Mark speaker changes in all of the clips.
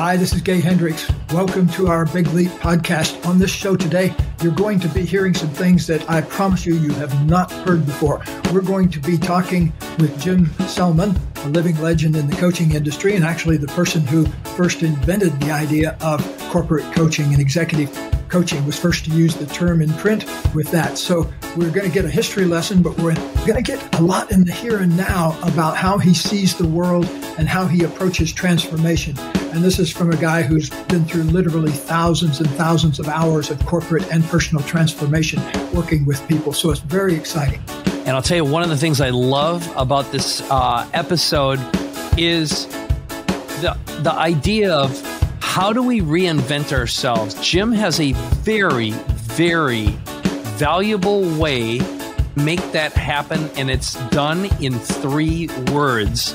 Speaker 1: Hi, this is Gay Hendricks. Welcome to our Big Leap podcast. On this show today, you're going to be hearing some things that I promise you have not heard before. We're going to be talking with Jim Selman, a living legend in the coaching industry, and actually the person who first invented the idea of corporate coaching and executive coaching, was first to use the term in print with that. So we're going to get a history lesson, but we're going to get a lot in the here and now about how he sees the world and how he approaches transformation. And this is from a guy who's been through literally thousands and thousands of hours of corporate and personal transformation working with people. So it's very exciting.
Speaker 2: And I'll tell you, one of the things I love about this episode is the idea of how do we reinvent ourselves? Jim has a very, very valuable way to make that happen, and it's done in 3 words.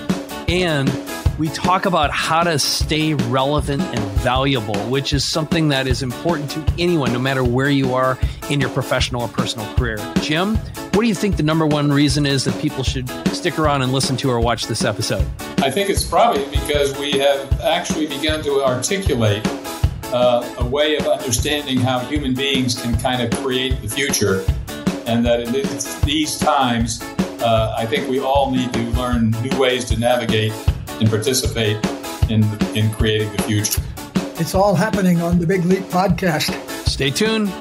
Speaker 2: And we talk about how to stay relevant and valuable, which is something that is important to anyone, no matter where you are in your professional or personal career. Jim, what do you think the number one reason is that people should stick around and listen to or watch this episode?
Speaker 3: I think it's probably because we have actually begun to articulate a way of understanding how human beings can kind of create the future. And that in these times, I think we all need to learn new ways to navigate and participate in creating the future.
Speaker 1: It's all happening on the Big Leap podcast.
Speaker 2: Stay tuned.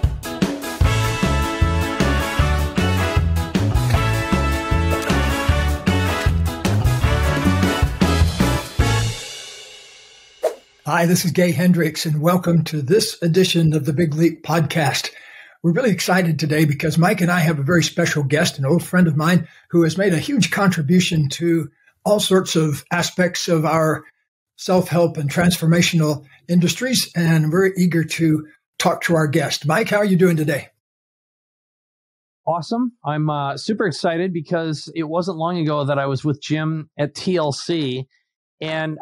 Speaker 1: Hi, this is Gay Hendricks, and welcome to this edition of the Big Leap podcast. We're really excited today because Mike and I have a very special guest, an old friend of mine who has made a huge contribution to all sorts of aspects of our self-help and transformational industries, and we're eager to talk to our guest. Mike, how are you doing today?
Speaker 2: Awesome. I'm super excited because it wasn't long ago that I was with Jim at TLC. And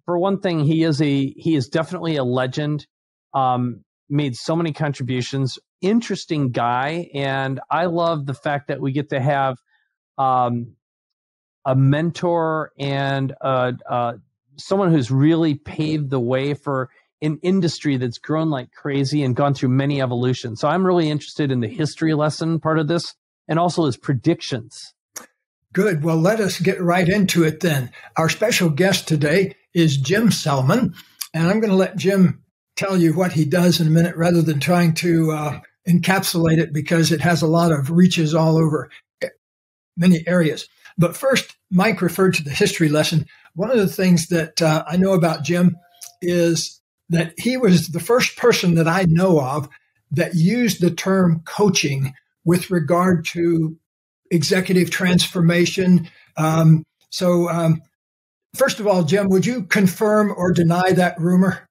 Speaker 2: for one thing, he is definitely a legend, made so many contributions, interesting guy. And I love the fact that we get to have a mentor and someone who's really paved the way for an industry that's grown like crazy and gone through many evolutions. So I'm really interested in the history lesson part of this and also his predictions.
Speaker 1: Good. Well, let us get right into it then. Our special guest today is Jim Selman, and I'm going to let Jim tell you what he does in a minute rather than trying to encapsulate it because it has a lot of reaches all over many areas. But first, Mike referred to the history lesson. One of the things that I know about Jim is that he was the first person that I know of that used the term coaching with regard to executive transformation. So first of all, Jim, would you confirm or deny that rumor?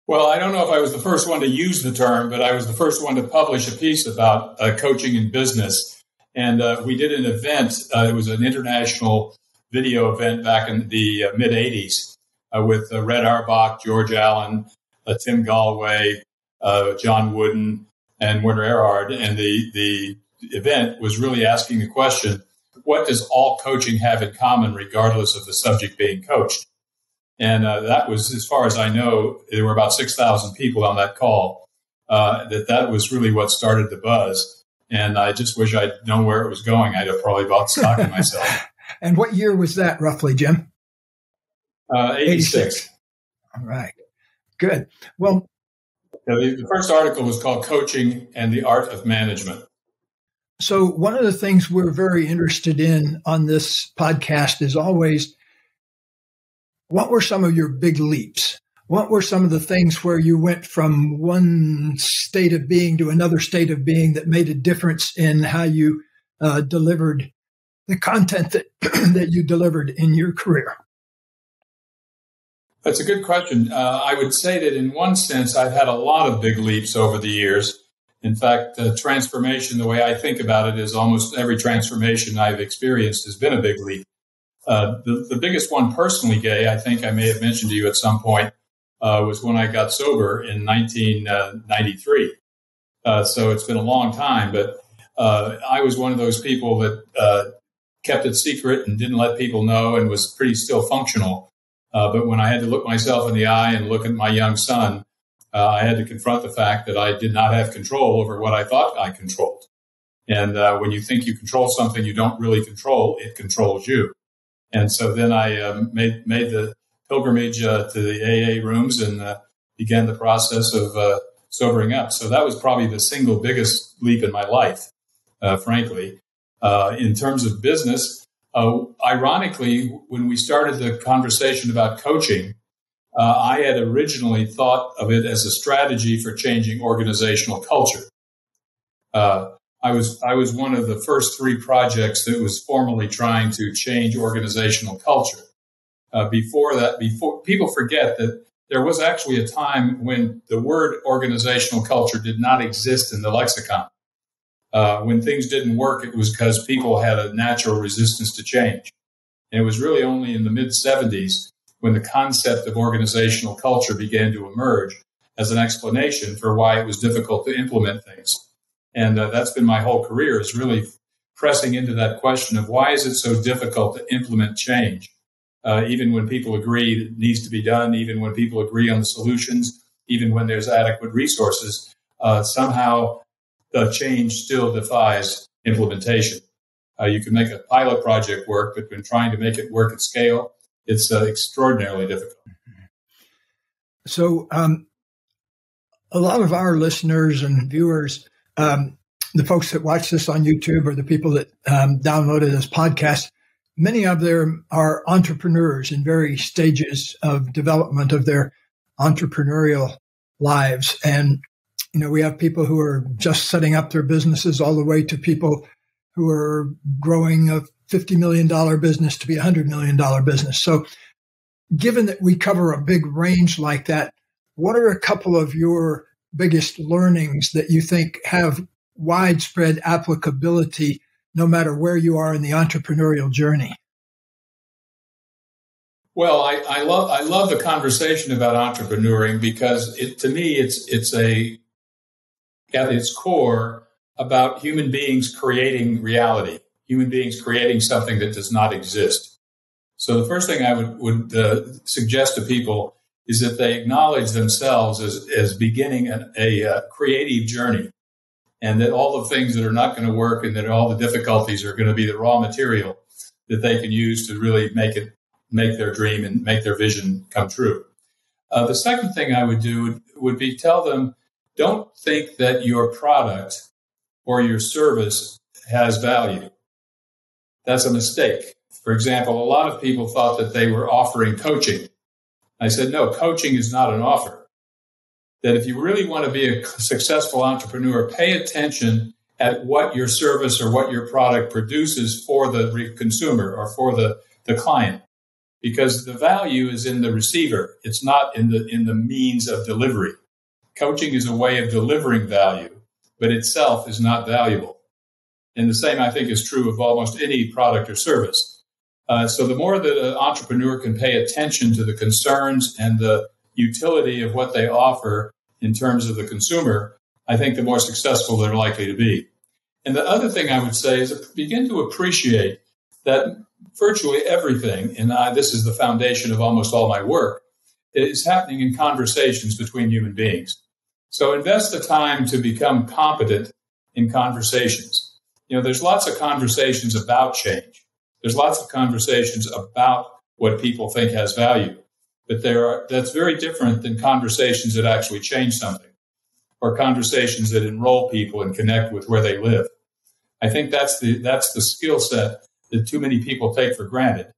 Speaker 3: Well, I don't know if I was the first one to use the term, but I was the first one to publish a piece about coaching in business. And we did an event. It was an international video event back in the mid-'80s with Red Auerbach, George Allen, Tim Galloway, John Wooden, and Werner Erhard. And the event was really asking the question, what does all coaching have in common regardless of the subject being coached? And that was, as far as I know, there were about 6,000 people on that call. That was really what started the buzz. And I just wish I'd known where it was going. I'd have probably bought stock in myself.
Speaker 1: And what year was that roughly, Jim?
Speaker 3: 86.
Speaker 1: All right. Good. Well,
Speaker 3: the first article was called Coaching and the Art of Management.
Speaker 1: So one of the things we're very interested in on this podcast is always, what were some of your big leaps? What were some of the things where you went from one state of being to another state of being that made a difference in how you delivered the content that you delivered in your career?
Speaker 3: That's a good question. I would say that in one sense, I've had a lot of big leaps over the years. In fact, transformation, the way I think about it, is almost every transformation I've experienced has been a big leap. The biggest one personally, Gay, I think I may have mentioned to you at some point, was when I got sober in 1993. So it's been a long time, but I was one of those people that kept it secret and didn't let people know and was pretty still functional But when I had to look myself in the eye and look at my young son, I had to confront the fact that I did not have control over what I thought I controlled. And when you think you control something you don't really control, it controls you. And so then I made the pilgrimage to the AA rooms and began the process of sobering up. So that was probably the single biggest leap in my life, frankly. In terms of business, ironically, when we started the conversation about coaching, I had originally thought of it as a strategy for changing organizational culture. I was one of the first 3 projects that was formally trying to change organizational culture. Before people forget that there was actually a time when the word organizational culture did not exist in the lexicon. When things didn't work, it was because people had a natural resistance to change. And it was really only in the mid-'70s when the concept of organizational culture began to emerge as an explanation for why it was difficult to implement things. And that's been my whole career, is really pressing into that question of why is it so difficult to implement change? Even when people agree it needs to be done, even when people agree on the solutions, even when there's adequate resources, somehow the change still defies implementation. You can make a pilot project work, but when trying to make it work at scale, it's extraordinarily difficult.
Speaker 1: So a lot of our listeners and viewers, the folks that watch this on YouTube or the people that downloaded this podcast, many of them are entrepreneurs in various stages of development of their entrepreneurial lives. And, we have people who are just setting up their businesses all the way to people who are growing a $50 million business to be a $100 million business. So given that we cover a big range like that, what are a couple of your biggest learnings that you think have widespread applicability no matter where you are in the entrepreneurial journey?
Speaker 3: Well, I love the conversation about entrepreneuring because to me it's at its core about human beings creating reality, human beings creating something that does not exist. So the first thing I would suggest to people is that they acknowledge themselves as beginning a creative journey, and that all the things that are not going to work and that all the difficulties are going to be the raw material that they can use to really make their dream and make their vision come true. The second thing I would do would be tell them, don't think that your product or your service has value. That's a mistake. For example, a lot of people thought that they were offering coaching. I said, no, coaching is not an offer. That if you really want to be a successful entrepreneur, pay attention at what your service or what your product produces for the consumer or for the client. Because the value is in the receiver. It's not in the means of delivery. Coaching is a way of delivering value, but itself is not valuable. And the same, I think, is true of almost any product or service. So the more that an entrepreneur can pay attention to the concerns and the utility of what they offer in terms of the consumer, I think the more successful they're likely to be. And the other thing I would say is begin to appreciate that virtually everything, and this is the foundation of almost all my work, is happening in conversations between human beings. So invest the time to become competent in conversations. There's lots of conversations about change. There's lots of conversations about what people think has value. But that's very different than conversations that actually change something or conversations that enroll people and connect with where they live. I think that's the skill set that too many people take for granted.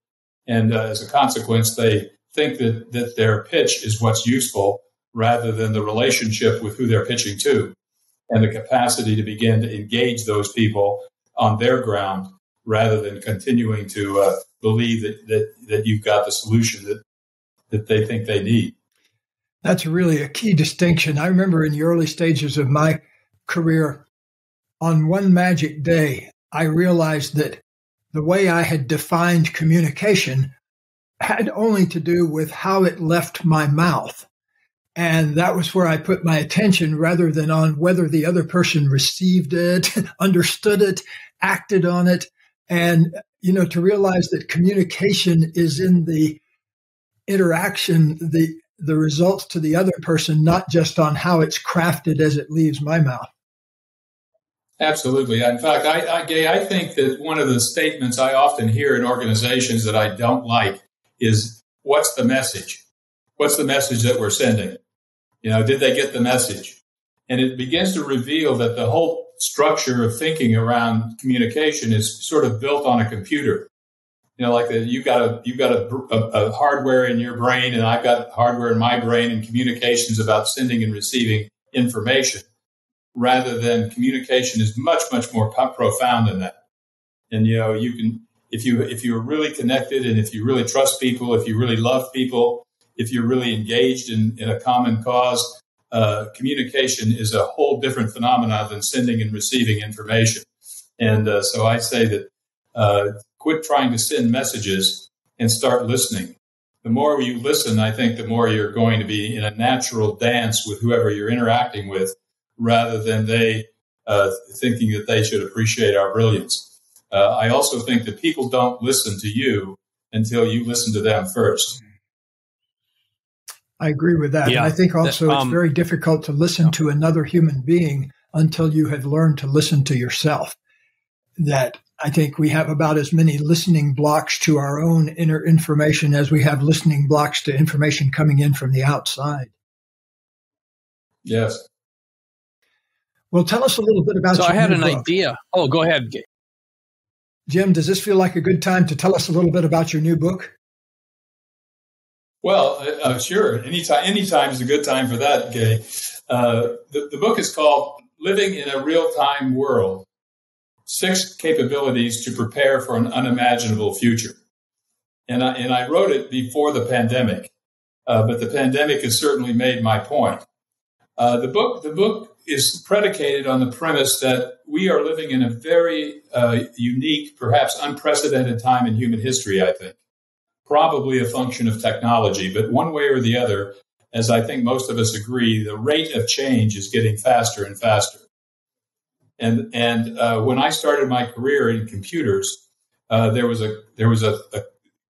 Speaker 3: And as a consequence, they think that their pitch is what's useful rather than the relationship with who they're pitching to and the capacity to begin to engage those people on their ground rather than continuing to believe that you've got the solution that they think they need.
Speaker 1: That's really a key distinction. I remember in the early stages of my career, on one magic day, I realized that the way I had defined communication had only to do with how it left my mouth. And that was where I put my attention rather than on whether the other person received it, understood it, acted on it. And, to realize that communication is in the interaction, the results to the other person, not just on how it's crafted as it leaves my mouth.
Speaker 3: Absolutely. In fact, I think that one of the statements I often hear in organizations that I don't like is, what's the message? What's the message that we're sending? Did they get the message? And it begins to reveal that the whole structure of thinking around communication is sort of built on a computer. Like you got a hardware in your brain, and I've got hardware in my brain, and communications about sending and receiving information, rather than communication is much, much more profound than that. And, you can, if you're really connected, and if you really trust people, if you really love people, if you're really engaged in a common cause, communication is a whole different phenomenon than sending and receiving information. And so I say that quit trying to send messages and start listening. The more you listen, I think the more you're going to be in a natural dance with whoever you're interacting with, rather than they thinking that they should appreciate our brilliance. I also think that people don't listen to you until you listen to them first.
Speaker 1: I agree with that.
Speaker 2: Yeah.
Speaker 1: And I think also it's very difficult to listen to another human being until you have learned to listen to yourself. That I think we have about as many listening blocks to our own inner information as we have listening blocks to information coming in from the outside.
Speaker 3: Yes.
Speaker 1: Well, tell us a little bit about your
Speaker 2: So I had
Speaker 1: new
Speaker 2: an
Speaker 1: book.
Speaker 2: idea. Oh, go ahead.
Speaker 1: Jim, does this feel like a good time to tell us a little bit about your new book?
Speaker 3: Well, sure. Anytime is a good time for that, Gay. The book is called Living in a Real-Time World, 6 Capabilities to Prepare for an Unimaginable Future. And I wrote it before the pandemic, but the pandemic has certainly made my point. The book is predicated on the premise that we are living in a very unique, perhaps unprecedented time in human history, I think. Probably a function of technology, but one way or the other, as I think most of us agree, the rate of change is getting faster and faster. And when I started my career in computers,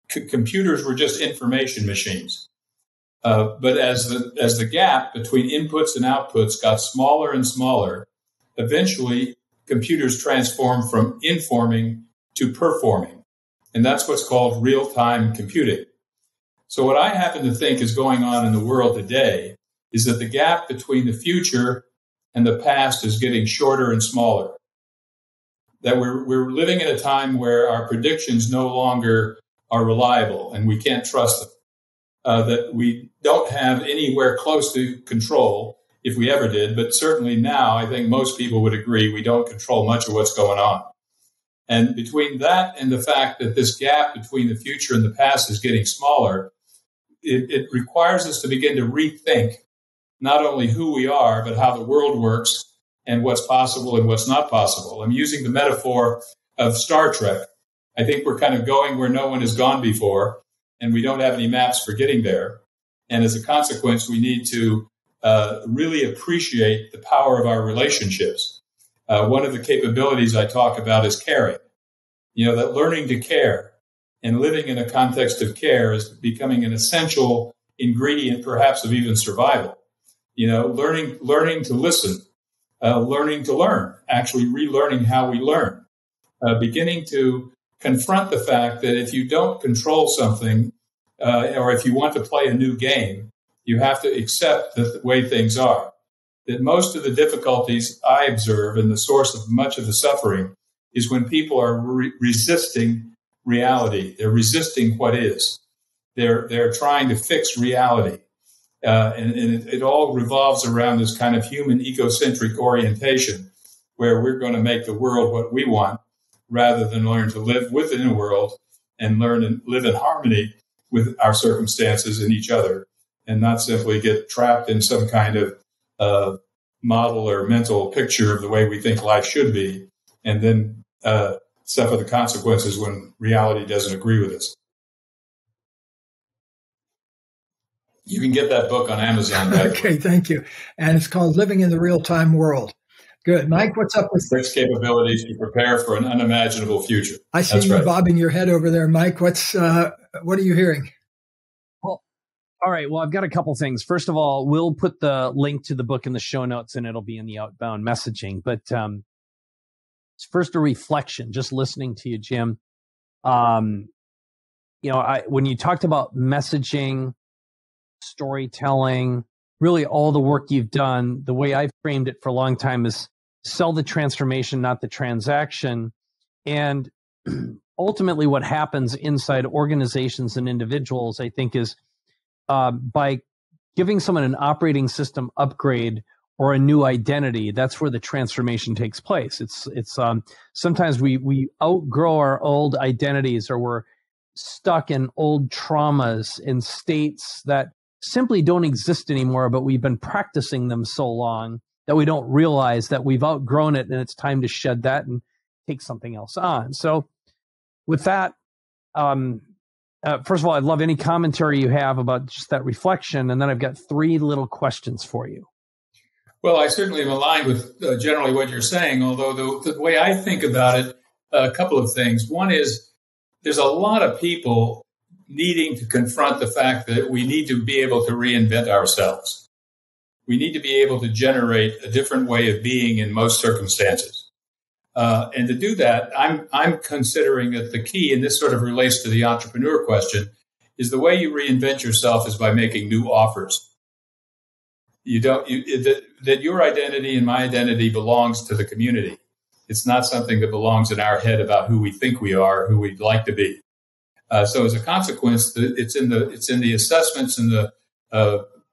Speaker 3: computers were just information machines. But as the gap between inputs and outputs got smaller and smaller, eventually computers transformed from informing to performing. And that's what's called real-time computing. So what I happen to think is going on in the world today is that the gap between the future and the past is getting shorter and smaller. That we're living in a time where our predictions no longer are reliable and we can't trust them. That we don't have anywhere close to control, if we ever did, but certainly now I think most people would agree we don't control much of what's going on. And between that and the fact that this gap between the future and the past is getting smaller, it requires us to begin to rethink not only who we are, but how the world works and what's possible and what's not possible. I'm using the metaphor of Star Trek. I think we're kind of going where no one has gone before, and we don't have any maps for getting there. And as a consequence, we need to really appreciate the power of our relationships. One of the capabilities I talk about is caring. That learning to care and living in a context of care is becoming an essential ingredient, perhaps, of even survival. Learning to listen, learning to learn, actually relearning how we learn, beginning to confront the fact that if you don't control something, or if you want to play a new game, you have to accept the way things are. That most of the difficulties I observe and the source of much of the suffering is when people are resisting reality. They're resisting what is. They're trying to fix reality. And it all revolves around this kind of human egocentric orientation where we're going to make the world what we want rather than learn to live within a world and learn and live in harmony with our circumstances and each other, and not simply get trapped in some kind of model or mental picture of the way we think life should be, and then suffer the consequences when reality doesn't agree with us. You can get that book on Amazon.
Speaker 1: Okay, thank you. And it's called Living in the Real-Time World. Good. Mike, what's up with
Speaker 3: 6 Capabilities to Prepare for an Unimaginable Future?
Speaker 1: I see you bobbing your head over there, Mike. What are you hearing?
Speaker 2: Well, All right. Well, I've got a couple things. First of all, we'll put the link to the book in the show notes, and it'll be in the outbound messaging. But it's first a reflection, just listening to you, Jim. When you talked about messaging, storytelling, really all the work you've done, the way I've framed it for a long time is sell the transformation, not the transaction. And ultimately what happens inside organizations and individuals, I think, is by giving someone an operating system upgrade or a new identity, that's where the transformation takes place. It's sometimes we outgrow our old identities, or we're stuck in old traumas in states that simply don't exist anymore, but we've been practicing them so long that we don't realize that we've outgrown it, and it's time to shed that and take something else on. So with that, first of all, I'd love any commentary you have about just that reflection. And then I've got 3 little questions for you.
Speaker 3: Well, I certainly am aligned with generally what you're saying, although the way I think about it, a couple of things. One is there's a lot of people needing to confront the fact that we need to be able to reinvent ourselves. We need to be able to generate a different way of being in most circumstances. And to do that, I'm considering that the key, and this sort of relates to the entrepreneur question, is the way you reinvent yourself is by making new offers. That your identity and my identity belongs to the community. It's not something that belongs in our head about who we think we are, who we'd like to be. So as a consequence, it's in the assessments and the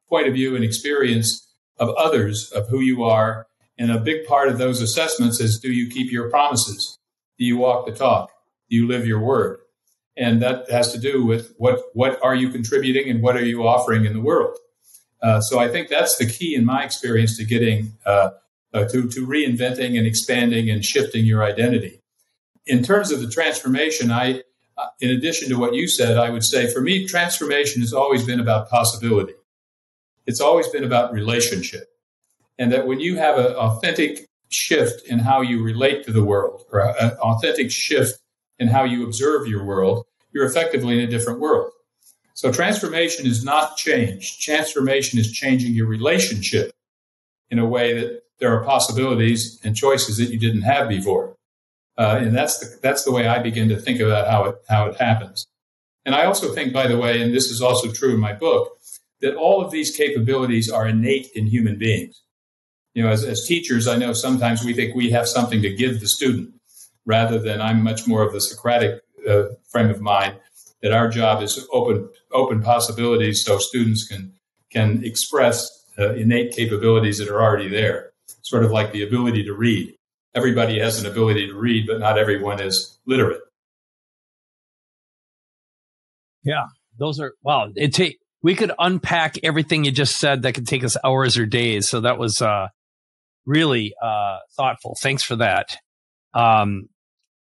Speaker 3: point of view and experience of others of who you are. And a big part of those assessments is, do you keep your promises? Do you walk the talk? Do you live your word? And that has to do with what are you contributing and what are you offering in the world? So I think that's the key in my experience to getting to reinventing and expanding and shifting your identity. In terms of the transformation, in addition to what you said, I would say for me, transformation has always been about possibility. It's always been about relationship. And that when you have an authentic shift in how you relate to the world, or an authentic shift in how you observe your world, you're effectively in a different world. So transformation is not change. Transformation is changing your relationship in a way that there are possibilities and choices that you didn't have before. And that's the way I begin to think about how it happens. And I also think, by the way, and this is also true in my book, that all of these capabilities are innate in human beings. As teachers, I know sometimes we think we have something to give the student, rather than I'm much more of the Socratic frame of mind, that our job is to open possibilities so students can express innate capabilities that are already there, sort of like the ability to read. Everybody has an ability to read, but not everyone is literate.
Speaker 2: Yeah, those are, wow. We could unpack everything you just said. That could take us hours or days. So that was really thoughtful. Thanks for that.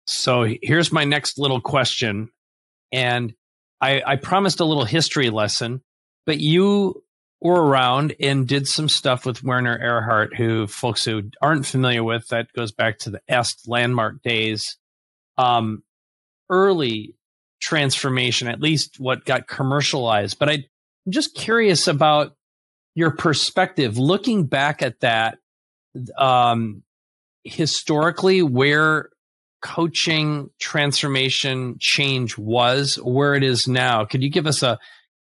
Speaker 2: So here's my next little question. And I promised a little history lesson, but you were around and did some stuff with Werner Erhard, who folks who aren't familiar with, that goes back to the Est landmark days. Early transformation, at least what got commercialized. But I'm just curious about your perspective, looking back at that, historically, where coaching transformation change was, where it is now. Could you give us a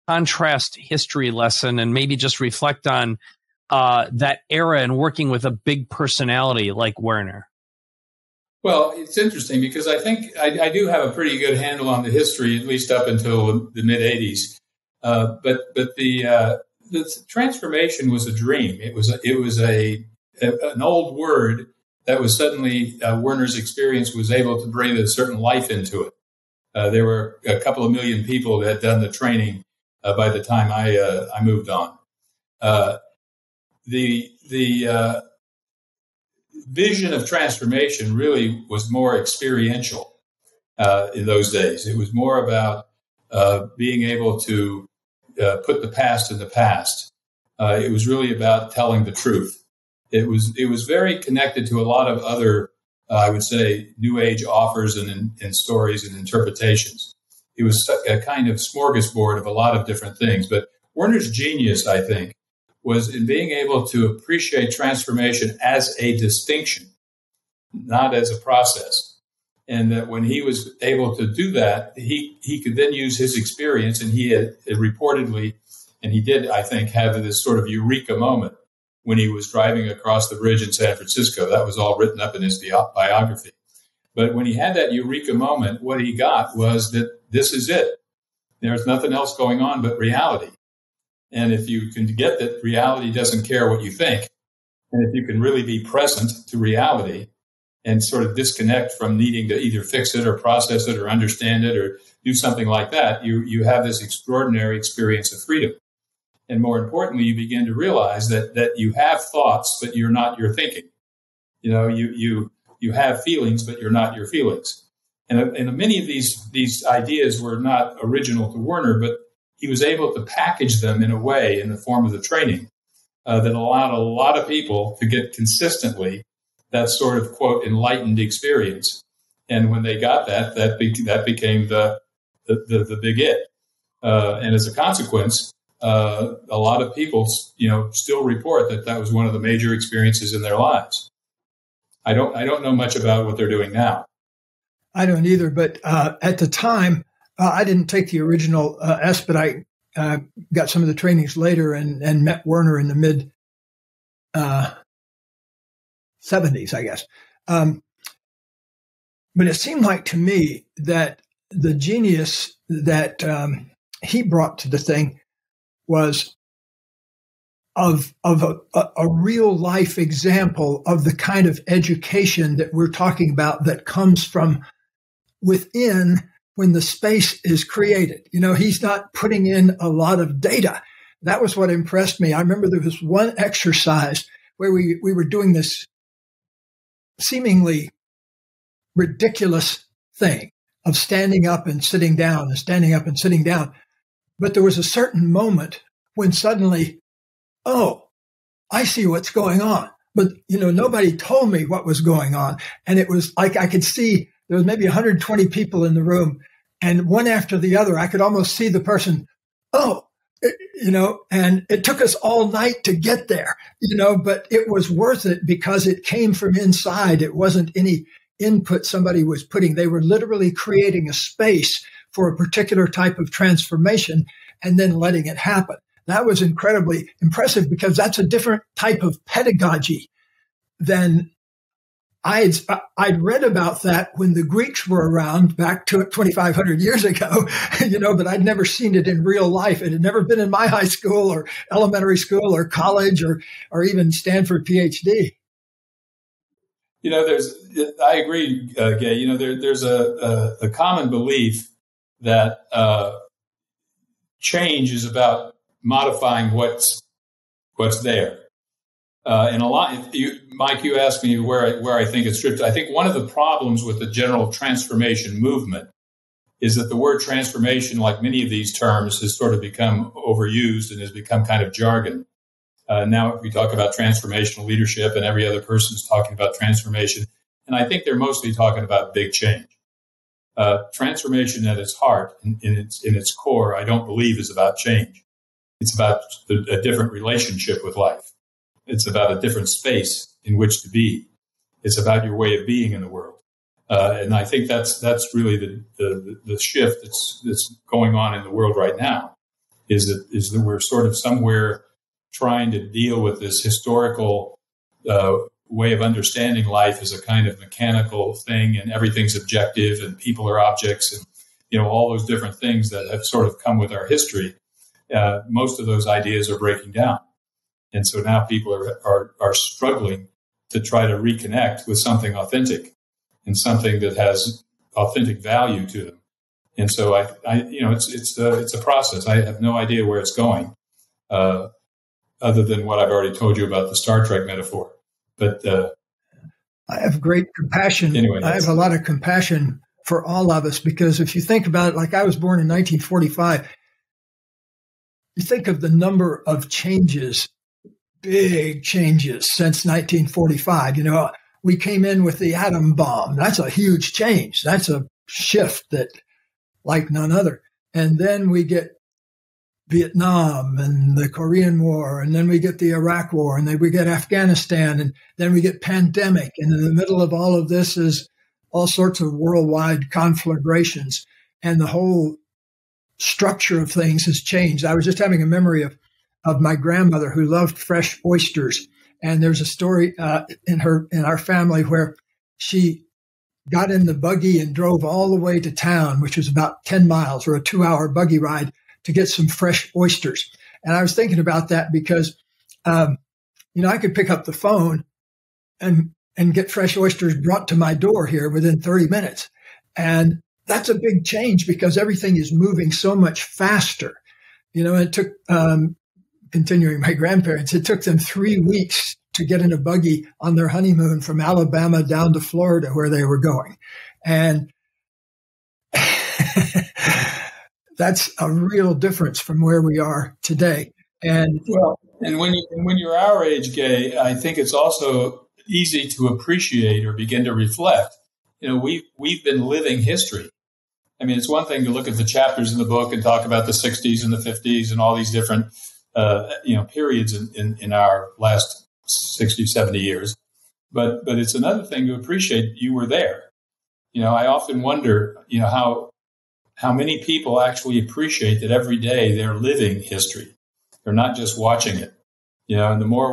Speaker 2: contrast history lesson and maybe just reflect on that era and working with a big personality like Werner?
Speaker 3: Well, it's interesting because I think I do have a pretty good handle on the history, at least up until the mid 80s. But the transformation was a dream. It was an old word that was suddenly Werner's experience was able to bring a certain life into it. There were a couple of million people that had done the training by the time I moved on. The vision of transformation really was more experiential in those days. It was more about being able to put the past in the past. It was really about telling the truth. It was very connected to a lot of other, I would say, New Age offers and stories and interpretations. It was a kind of smorgasbord of a lot of different things. But Werner's genius, I think, was in being able to appreciate transformation as a distinction, not as a process. And that when he was able to do that, he could then use his experience, and he had reportedly, and he did, I think, have this sort of eureka moment when he was driving across the bridge in San Francisco. That was all written up in his biography. But when he had that eureka moment, what he got was that this is it. There's nothing else going on but reality. And if you can get that reality doesn't care what you think, and if you can really be present to reality and sort of disconnect from needing to either fix it or process it or understand it or do something like that, you have this extraordinary experience of freedom. And more importantly, you begin to realize that you have thoughts, but you're not your thinking. You know, you have feelings, but you're not your feelings. And many of these ideas were not original to Werner, but he was able to package them in a way in the form of the training that allowed a lot of people to get consistently that sort of, quote, enlightened experience. And when they got that became the big it. And as a consequence, a lot of people, still report that was one of the major experiences in their lives. I don't know much about what they're doing now.
Speaker 1: I don't either. But at the time, I didn't take the original S, but I got some of the trainings later and met Werner in the mid 70s, I guess. But it seemed like to me that the genius that he brought to the thing was of a real life example of the kind of education that we're talking about that comes from within when the space is created. You know, he's not putting in a lot of data. That was what impressed me. I remember there was one exercise where we were doing this seemingly ridiculous thing of standing up and sitting down and standing up and sitting down. But there was a certain moment when suddenly, oh, I see what's going on. But, nobody told me what was going on. And it was like I could see there was maybe 120 people in the room, and one after the other, I could almost see the person, and it took us all night to get there, but it was worth it because it came from inside. It wasn't any input somebody was putting. They were literally creating a space for a particular type of transformation and then letting it happen. That was incredibly impressive because that's a different type of pedagogy than I'd read about that when the Greeks were around back to 2,500 years ago, but I'd never seen it in real life. It had never been in my high school or elementary school or college or even Stanford PhD.
Speaker 3: I agree, Gay. There's a common belief that change is about modifying what's there. And a lot, Mike, you asked me where I think it's stripped. I think one of the problems with the general transformation movement is that the word transformation, like many of these terms, has sort of become overused and has become kind of jargon. Now we talk about transformational leadership and every other person is talking about transformation. And I think they're mostly talking about big change. Transformation at its heart, in its core, I don't believe is about change. It's about a different relationship with life. It's about a different space in which to be. It's about your way of being in the world. And I think that's really the shift that's going on in the world right now is that we're sort of somewhere trying to deal with this historical way of understanding life as a kind of mechanical thing, and everything's objective and people are objects, and all those different things that have sort of come with our history. Most of those ideas are breaking down. And so now people are struggling to try to reconnect with something authentic and something that has authentic value to them. And so it's a process. I have no idea where it's going, other than what I've already told you about the Star Trek metaphor. But
Speaker 1: I have great compassion.
Speaker 3: Anyway,
Speaker 1: I have a lot of compassion for all of us because if you think about it, like I was born in 1945, you think of the number of changes. Big changes since 1945. We came in with the atom bomb. That's a huge change. That's a shift that like none other. And then we get Vietnam and the Korean War, and then we get the Iraq War, and then we get Afghanistan, and then we get pandemic. And in the middle of all of this is all sorts of worldwide conflagrations, and the whole structure of things has changed. I was just having a memory of my grandmother who loved fresh oysters. And there's a story in our family where she got in the buggy and drove all the way to town, which was about 10 miles or a 2-hour buggy ride to get some fresh oysters. And I was thinking about that because, I could pick up the phone and get fresh oysters brought to my door here within 30 minutes. And that's a big change because everything is moving so much faster. It took, continuing my grandparents, it took them 3 weeks to get in a buggy on their honeymoon from Alabama down to Florida where they were going. And that's a real difference from where we are today. And
Speaker 3: when you're our age, Gay, I think it's also easy to appreciate or begin to reflect. We've been living history. I mean, it's one thing to look at the chapters in the book and talk about the 60s and the 50s and all these different periods in our last 60, 70 years. But it's another thing to appreciate you were there. I often wonder, how many people actually appreciate that every day they're living history. They're not just watching it. And the more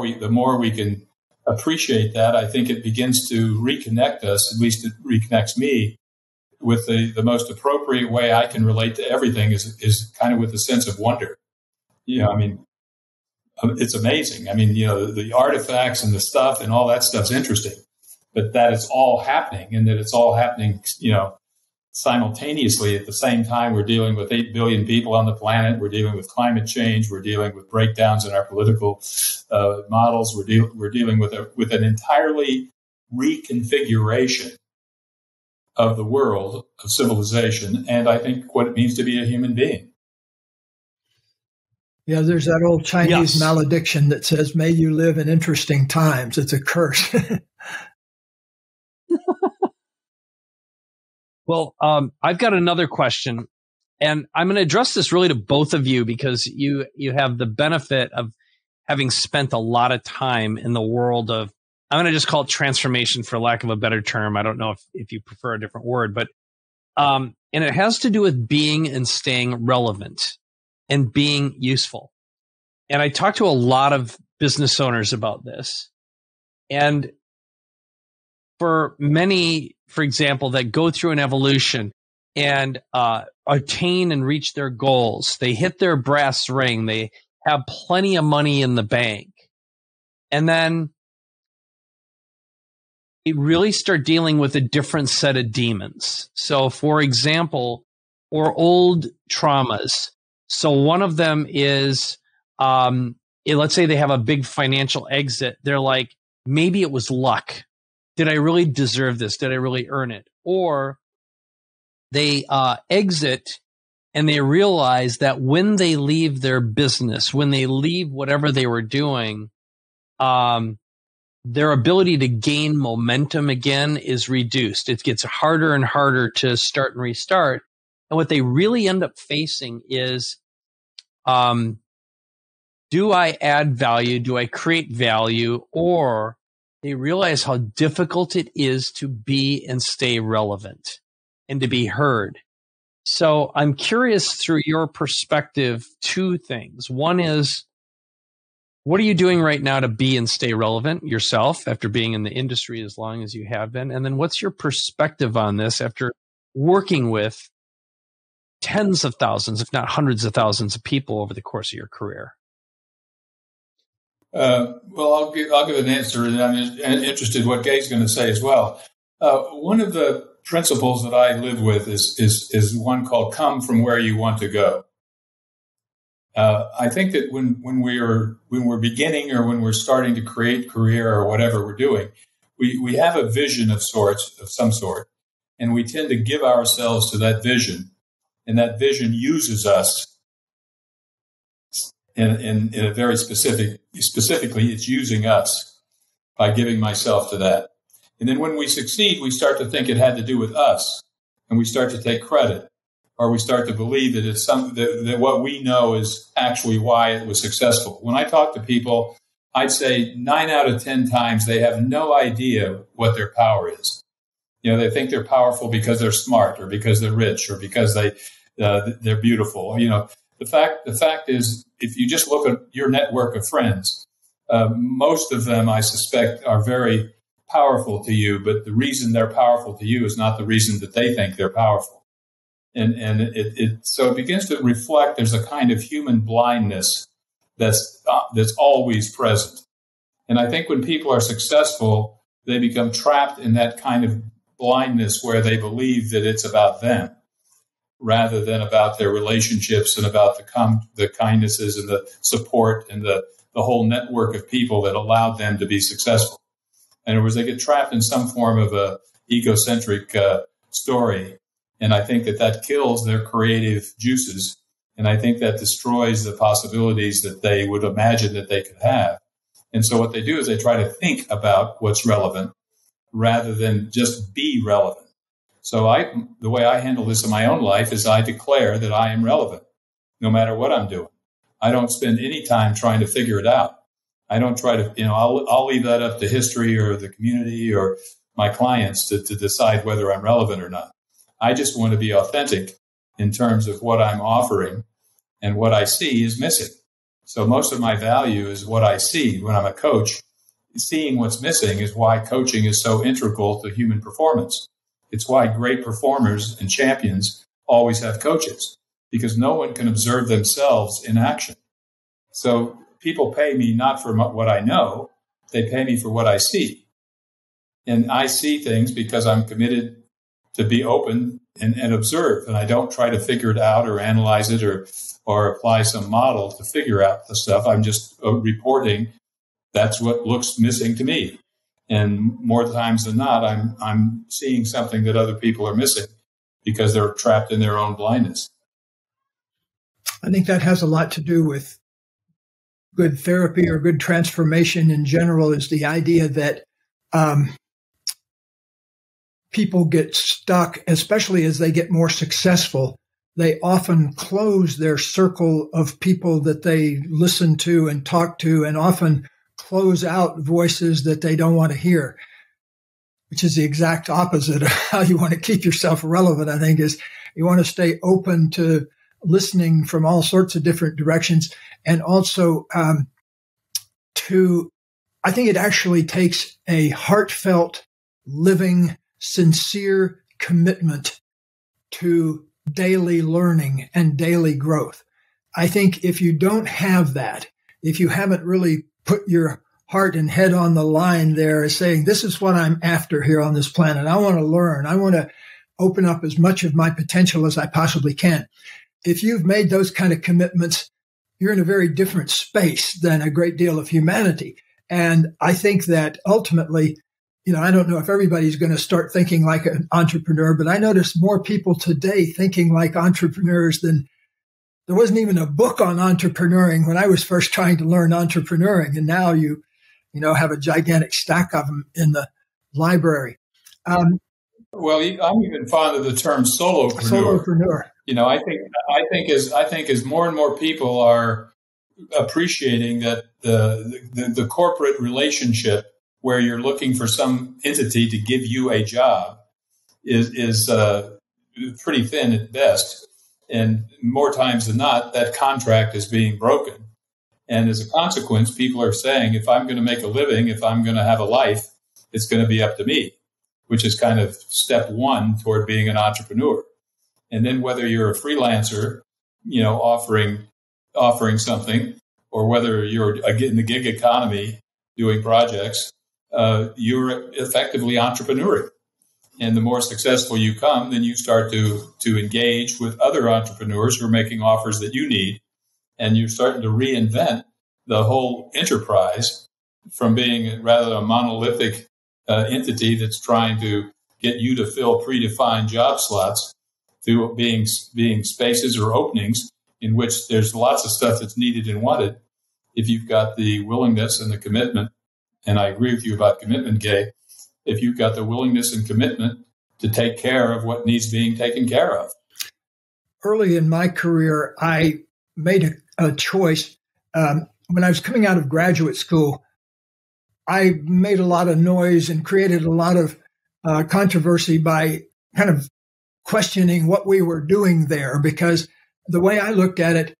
Speaker 3: we can appreciate that, I think it begins to reconnect us, at least it reconnects me, with the most appropriate way I can relate to everything is kind of with a sense of wonder. It's amazing. The artifacts and the stuff and all that stuff's interesting, but that it's all happening and that it's all happening, simultaneously at the same time. We're dealing with 8 billion people on the planet. We're dealing with climate change. We're dealing with breakdowns in our political models. We're dealing with an entirely reconfiguration of the world, of civilization, and I think what it means to be a human being.
Speaker 1: Yeah, there's that old Chinese malediction that says, "May you live in interesting times." It's a curse.
Speaker 2: Well, I've got another question, and I'm going to address this really to both of you because you have the benefit of having spent a lot of time in the world of, I'm going to just call it transformation for lack of a better term. I don't know if you prefer a different word, but and it has to do with being and staying relevant and being useful. And I talk to a lot of business owners about this. And for many, for example, that go through an evolution and attain and reach their goals, they hit their brass ring, they have plenty of money in the bank. And then they really start dealing with a different set of demons. So, for example, or old traumas. So one of them is, let's say they have a big financial exit. They're like, maybe it was luck. Did I really deserve this? Did I really earn it? Or they exit and they realize that when they leave their business, when they leave whatever they were doing, their ability to gain momentum again is reduced. It gets harder and harder to start and restart. And what they really end up facing is, do I add value? Do I create value? Or they realize how difficult it is to be and stay relevant and to be heard. So I'm curious through your perspective, two things. One is, what are you doing right now to be and stay relevant yourself after being in the industry as long as you have been? And then what's your perspective on this after working with tens of thousands, if not hundreds of thousands of people over the course of your career?
Speaker 3: Well, I'll give an answer, and I'm interested in what Gay's going to say as well. One of the principles that I live with is one called "come from where you want to go." I think that when we're beginning or when we're starting to create career or whatever we're doing, we have a vision of some sort, and we tend to give ourselves to that vision, and that vision uses us in a very specifically, it's using us by giving myself to that. And then when we succeed, we start to think it had to do with us, and we start to take credit, or we start to believe that it's something that what we know is actually why it was successful. When I talk to people, I'd say 9 out of 10 times they have no idea what their power is. They think they're powerful because they're smart, or because they're rich, or because they're beautiful. The fact is, if you just look at your network of friends, most of them, I suspect, are very powerful to you. But the reason they're powerful to you is not the reason that they think they're powerful. So it begins to reflect. There's a kind of human blindness that's always present. And I think when people are successful, they become trapped in that kind of blindness where they believe that it's about them rather than about their relationships and about the kindnesses and the support and the whole network of people that allowed them to be successful. In other words, they get trapped in some form of a egocentric story. And I think that kills their creative juices. And I think that destroys the possibilities that they would imagine that they could have. And so what they do is they try to think about what's relevant rather than just be relevant. So the way I handle this in my own life is I declare that I am relevant, no matter what I'm doing. I don't spend any time trying to figure it out. I don't try to, I'll leave that up to history or the community or my clients to decide whether I'm relevant or not. I just want to be authentic in terms of what I'm offering, and what I see is missing. So most of my value is what I see when I'm a coach. Seeing what's missing is why coaching is so integral to human performance. It's why great performers and champions always have coaches, because no one can observe themselves in action. So people pay me not for what I know, they pay me for what I see. And I see things because I'm committed to be open and observe. And I don't try to figure it out or analyze it or apply some model to figure out the stuff. I'm just reporting that's what looks missing to me. And more times than not, I'm seeing something that other people are missing because they're trapped in their own blindness.
Speaker 1: I think that has a lot to do with good therapy or good transformation in general, is the idea that people get stuck, especially as they get more successful. They often close their circle of people that they listen to and talk to, and often close out voices that they don't want to hear, which is the exact opposite of how you want to keep yourself relevant. I think is you want to stay open to listening from all sorts of different directions. And also I think it actually takes a heartfelt, living, sincere commitment to daily learning and daily growth. I think if you don't have that, if you haven't really put your heart and head on the line there as saying, this is what I'm after here on this planet. I want to learn. I want to open up as much of my potential as I possibly can. If you've made those kind of commitments, you're in a very different space than a great deal of humanity. And I think that ultimately, I don't know if everybody's going to start thinking like an entrepreneur, but I notice more people today thinking like entrepreneurs than there wasn't even a book on entrepreneuring when I was first trying to learn entrepreneuring. And now you have a gigantic stack of them in the library.
Speaker 3: Well, I'm even fond of the term solopreneur.
Speaker 1: Solopreneur.
Speaker 3: I think as more and more people are appreciating that the corporate relationship where you're looking for some entity to give you a job is pretty thin at best. And more times than not, that contract is being broken. And as a consequence, people are saying, if I'm going to make a living, if I'm going to have a life, it's going to be up to me, which is kind of step one toward being an entrepreneur. And then whether you're a freelancer, offering something, or whether you're in the gig economy doing projects, you're effectively entrepreneuring. And the more successful you come, then you start to engage with other entrepreneurs who are making offers that you need. And you're starting to reinvent the whole enterprise from being rather a monolithic entity that's trying to get you to fill predefined job slots to being spaces or openings in which there's lots of stuff that's needed and wanted. If you've got the willingness and the commitment, and I agree with you about commitment, Gay, if you've got the willingness and commitment to take care of what needs being taken care of.
Speaker 1: early in my career, I made a choice. When I was coming out of graduate school, I made a lot of noise and created a lot of controversy by kind of questioning what we were doing there, because the way I looked at it,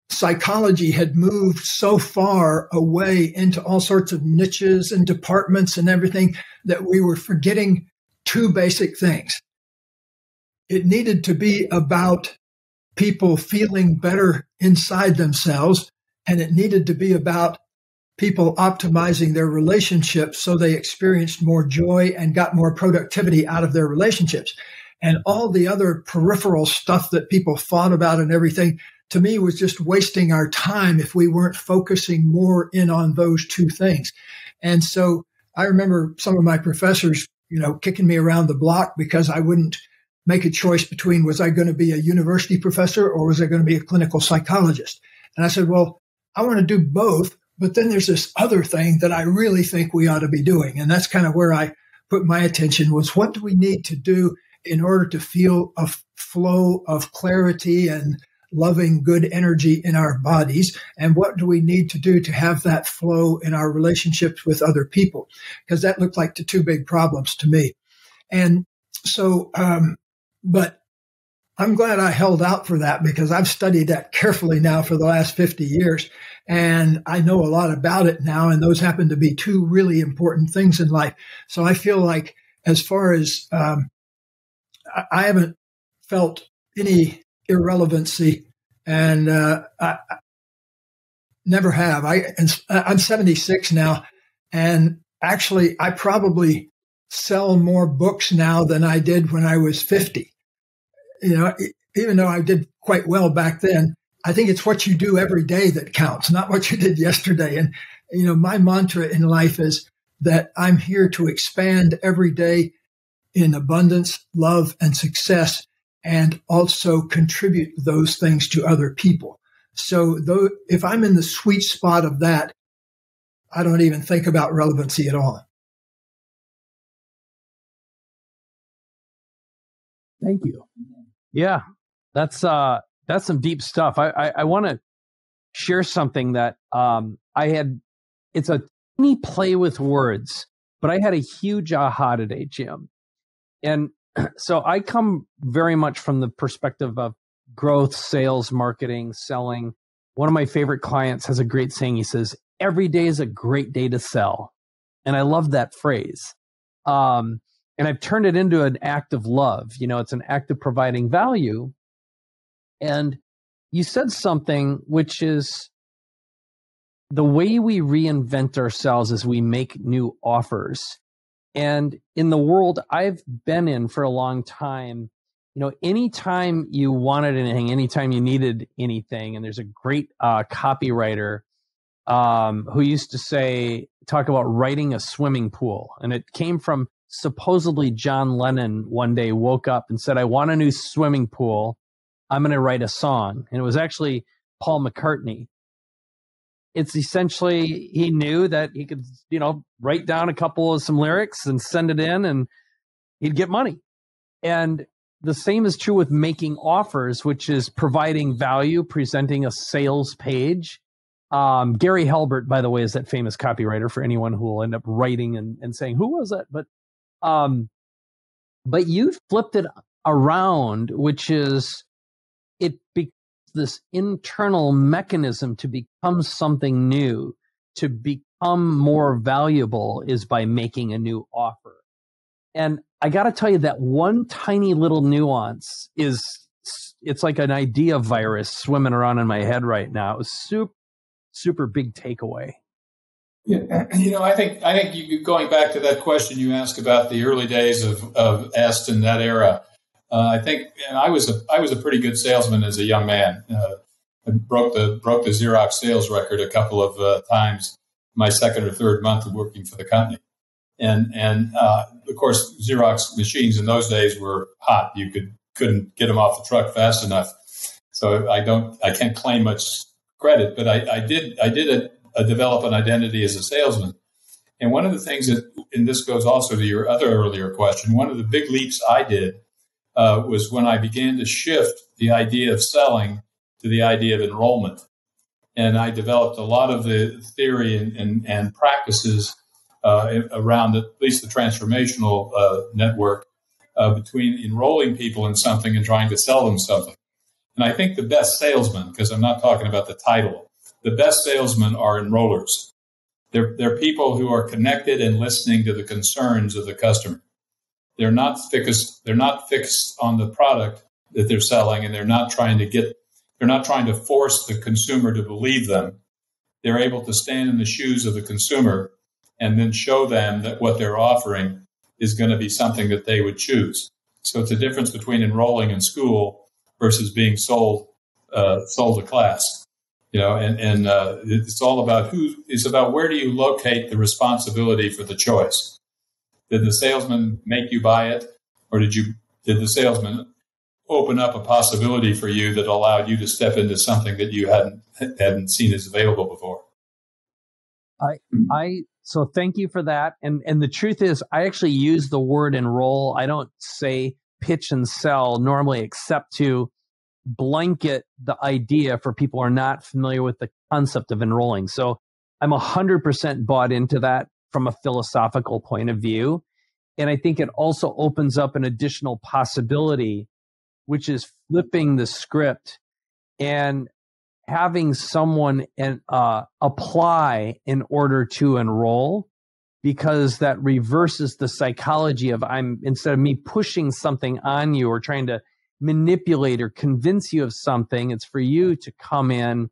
Speaker 1: psychology had moved so far away into all sorts of niches and departments and everything that we were forgetting two basic things. It needed to be about people feeling better inside themselves, and it needed to be about people optimizing their relationships so they experienced more joy and got more productivity out of their relationships. And all the other peripheral stuff that people thought about and everything, to me, was just wasting our time if we weren't focusing more in on those two things. And so I remember some of my professors, kicking me around the block because I wouldn't make a choice between, was I going to be a university professor or was I going to be a clinical psychologist? And I said, well, I want to do both, but then there's this other thing that I really think we ought to be doing. And that's kind of where I put my attention, was what do we need to do in order to feel a flow of clarity and loving good energy in our bodies? And what do we need to do to have that flow in our relationships with other people? Because that looked like the two big problems to me. And so, but I'm glad I held out for that, because I've studied that carefully now for the last 50 years. And I know a lot about it now. And those happen to be two really important things in life. So I feel like, as far as I haven't felt any irrelevancy, and I never have. I'm 76 now, and actually I probably sell more books now than I did when I was 50. Even though I did quite well back then, I think it's what you do every day that counts, not what you did yesterday. And, my mantra in life is that I'm here to expand every day in abundance, love, and success, and also contribute those things to other people. So if I'm in the sweet spot of that, I don't even think about relevancy at all.
Speaker 2: Thank you. Yeah, that's some deep stuff. I want to share something that it's a tiny play with words, but I had a huge aha today, Jim. And so I come very much from the perspective of growth, sales, marketing, selling. One of my favorite clients has a great saying. He says, every day is a great day to sell. And I love that phrase. And I've turned it into an act of love. It's an act of providing value. And you said something, which is the way we reinvent ourselves is we make new offers. And in the world I've been in for a long time, anytime you wanted anything, anytime you needed anything, and there's a great copywriter who used to talk about writing a swimming pool. And it came from supposedly John Lennon one day woke up and said, I want a new swimming pool. I'm going to write a song. And it was actually Paul McCartney. It's essentially, he knew that he could, write down some lyrics and send it in and he'd get money. And the same is true with making offers, which is providing value, presenting a sales page. Gary Halbert, by the way, is that famous copywriter for anyone who will end up writing and saying, who was that? But you flipped it around, which is it becomes this internal mechanism to become something new, to become more valuable, is by making a new offer. And I got to tell you that one tiny little nuance it's like an idea virus swimming around in my head right now. It was super big takeaway.
Speaker 3: Yeah, I think you, going back to that question you asked about the early days of Aston, that era. I think, and I was a pretty good salesman as a young man. I broke the Xerox sales record a couple of times my second or third month of working for the company. And of course, Xerox machines in those days were hot. You couldn't get them off the truck fast enough. So I can't claim much credit, but I did develop an identity as a salesman. And one of the things and this goes also to your other earlier question, one of the big leaps I did was when I began to shift the idea of selling to the idea of enrollment. And I developed a lot of the theory and practices around at least the transformational network between enrolling people in something and trying to sell them something. And I think the best salesmen, because I'm not talking about the title, the best salesmen are enrollers. They're people who are connected and listening to the concerns of the customer. They're not fixed on the product that they're selling, and they're not trying to force the consumer to believe them. They're able to stand in the shoes of the consumer and then show them that what they're offering is going to be something that they would choose. So it's a difference between enrolling in school versus being sold a class. And it's all about it's about where do you locate the responsibility for the choice. Did the salesman make you buy it, or did the salesman open up a possibility for you that allowed you to step into something that you hadn't seen as available before?
Speaker 2: So thank you for that. And the truth is, I actually use the word enroll. I don't say pitch and sell normally, except to blanket the idea for people who are not familiar with the concept of enrolling. So I'm 100% bought into that from a philosophical point of view. And I think it also opens up an additional possibility, which is flipping the script and having someone apply in order to enroll, because that reverses the psychology of instead of me pushing something on you or trying to manipulate or convince you of something, it's for you to come in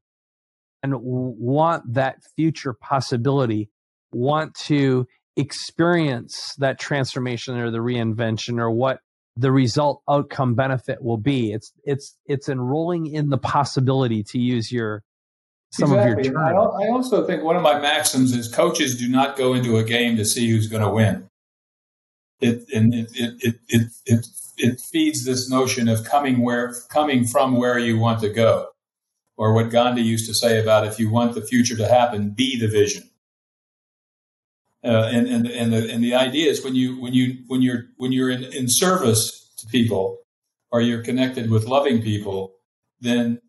Speaker 2: and want that future possibility, want to experience that transformation or the reinvention or what the result outcome benefit will be. It's enrolling in the possibility, to use some of your terms.
Speaker 3: I also think one of my maxims is coaches do not go into a game to see who's going to win. It feeds this notion of coming from where you want to go, or what Gandhi used to say about, if you want the future to happen, be the vision. And the idea is when you're in service to people, or you're connected with loving people, then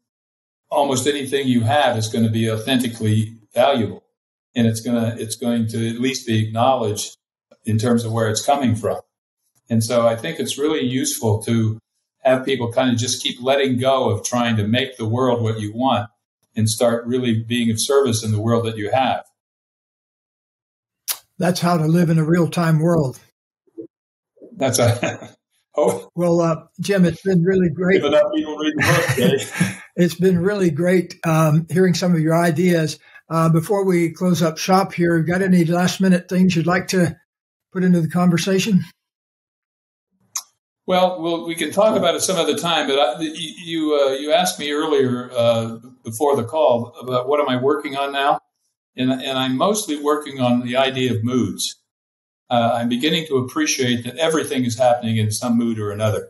Speaker 3: almost anything you have is going to be authentically valuable, and it's going to at least be acknowledged in terms of where it's coming from. And so I think it's really useful to have people kind of just keep letting go of trying to make the world what you want and start really being of service in the world that you have.
Speaker 1: That's how to live in a real-time world.
Speaker 3: That's Well,
Speaker 1: Jim, it's been really great.
Speaker 3: Enough people read the book, Dave.
Speaker 1: It's been really great hearing some of your ideas. Before we close up shop here, got any last-minute things you'd like to put into the conversation?
Speaker 3: Well, we can talk about it some other time, but you asked me earlier before the call about what am I working on now, and I'm mostly working on the idea of moods. I'm beginning to appreciate that everything is happening in some mood or another,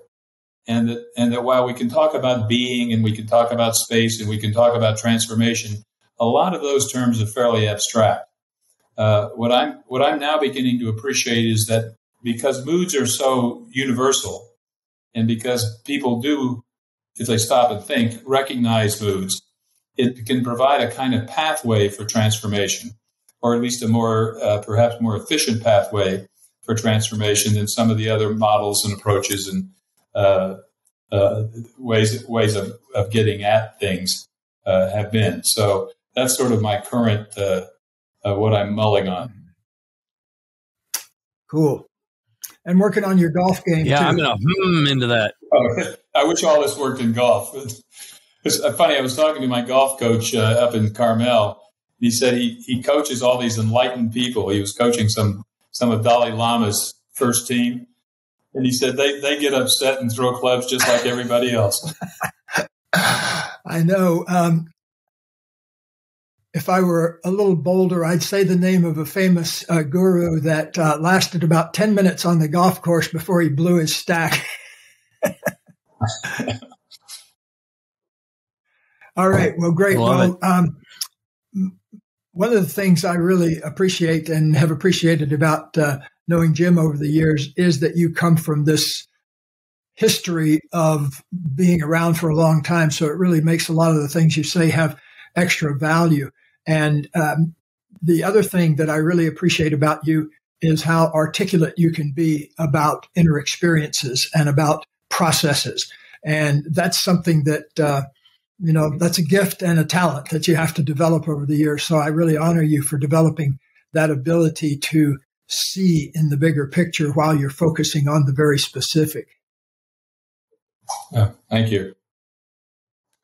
Speaker 3: and that while we can talk about being and we can talk about space and we can talk about transformation, a lot of those terms are fairly abstract. What I'm now beginning to appreciate is that because moods are so universal, and because people do, if they stop and think, recognize moods, it can provide a kind of pathway for transformation, or at least a more, perhaps more efficient pathway for transformation than some of the other models and approaches and ways of getting at things have been. So that's sort of my current, what I'm mulling on.
Speaker 1: Cool. And working on your golf game,
Speaker 2: yeah,
Speaker 1: too.
Speaker 2: I'm going to into that.
Speaker 3: Oh, I wish all this worked in golf. It's funny, I was talking to my golf coach up in Carmel. He said he coaches all these enlightened people. He was coaching some of Dalai Lama's first team. And he said they get upset and throw clubs just like everybody else.
Speaker 1: I know. If I were a little bolder, I'd say the name of a famous guru that lasted about 10 minutes on the golf course before he blew his stack. All right. Well, great. Well, one of the things I really appreciate and have appreciated about knowing Jim over the years is that you come from this history of being around for a long time. So it really makes a lot of the things you say have extra value. And the other thing that I really appreciate about you is how articulate you can be about inner experiences and about processes. And that's something that, that's a gift and a talent that you have to develop over the years. So I really honor you for developing that ability to see in the bigger picture while you're focusing on the very specific.
Speaker 3: Thank you.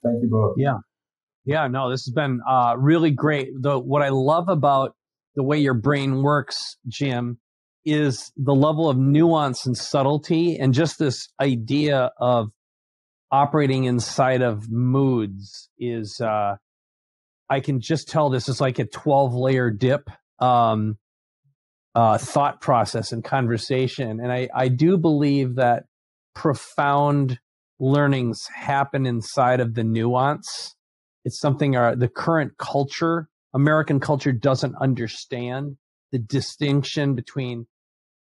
Speaker 3: Thank you both.
Speaker 2: Yeah, no, this has been really great. What I love about the way your brain works, Jim, is the level of nuance and subtlety, and just this idea of operating inside of moods is, I can just tell this is like a 12-layer dip thought process and conversation. And I do believe that profound learnings happen inside of the nuance. It's something the current culture, American culture, doesn't understand the distinction between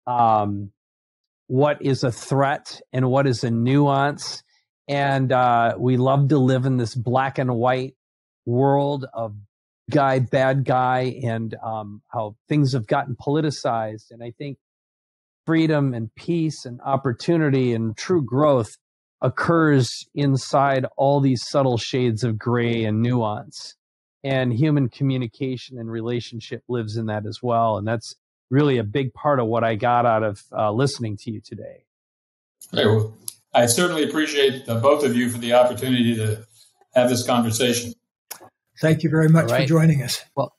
Speaker 2: what is a threat and what is a nuance. And we love to live in this black and white world of guy, bad guy, and how things have gotten politicized. And I think freedom and peace and opportunity and true growth occurs inside all these subtle shades of gray and nuance. And human communication and relationship lives in that as well. And that's really a big part of what I got out of listening to you today.
Speaker 3: Hey, well, I certainly appreciate both of you for the opportunity to have this conversation.
Speaker 1: Thank you very much for joining us.
Speaker 2: Well,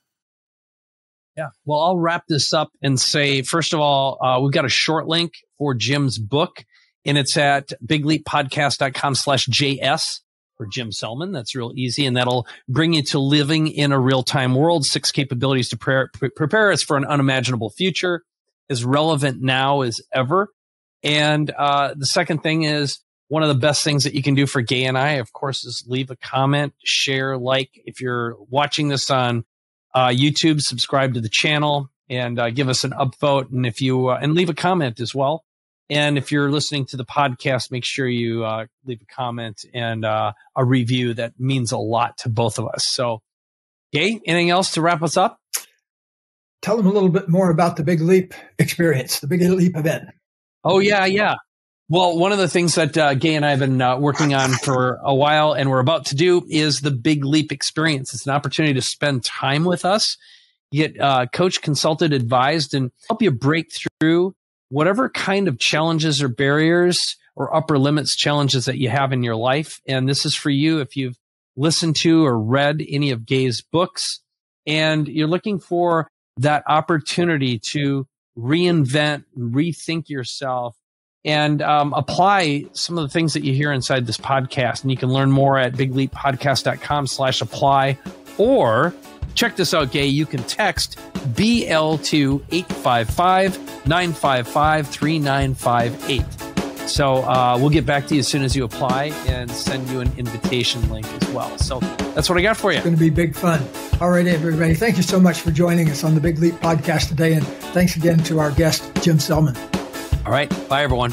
Speaker 2: I'll wrap this up and say, first of all, we've got a short link for Jim's book, and it's at bigleappodcast.com/JS for Jim Selman. That's real easy, and that'll bring you to living in a real-time world, 6 capabilities to prepare us for an unimaginable future, as relevant now as ever. And the second thing is, one of the best things that you can do for Gay and I, of course, is leave a comment, share, like. If you're watching this on YouTube, subscribe to the channel and give us an upvote. And if you and leave a comment as well. And if you're listening to the podcast, make sure you leave a comment and a review. That means a lot to both of us. So, Gay, anything else to wrap us up?
Speaker 1: Tell them a little bit more about the Big Leap experience, the Big Leap event.
Speaker 2: Oh, yeah. Well, one of the things that Gay and I have been working on for a while and we're about to do is the Big Leap experience. It's an opportunity to spend time with us, get coached, consulted, advised, and help you break through whatever kind of challenges or barriers or upper limits challenges that you have in your life. And this is for you if you've listened to or read any of Gay's books and you're looking for that opportunity to reinvent, rethink yourself, and apply some of the things that you hear inside this podcast. And you can learn more at bigleappodcast.com/apply, or check this out, Gay. You can text BL to 855-955-3958. So we'll get back to you as soon as you apply and send you an invitation link as well. So that's what I got for you.
Speaker 1: It's going to be big fun. All right, everybody. Thank you so much for joining us on the Big Leap podcast today. And thanks again to our guest, Jim Selman.
Speaker 2: All right. Bye, everyone.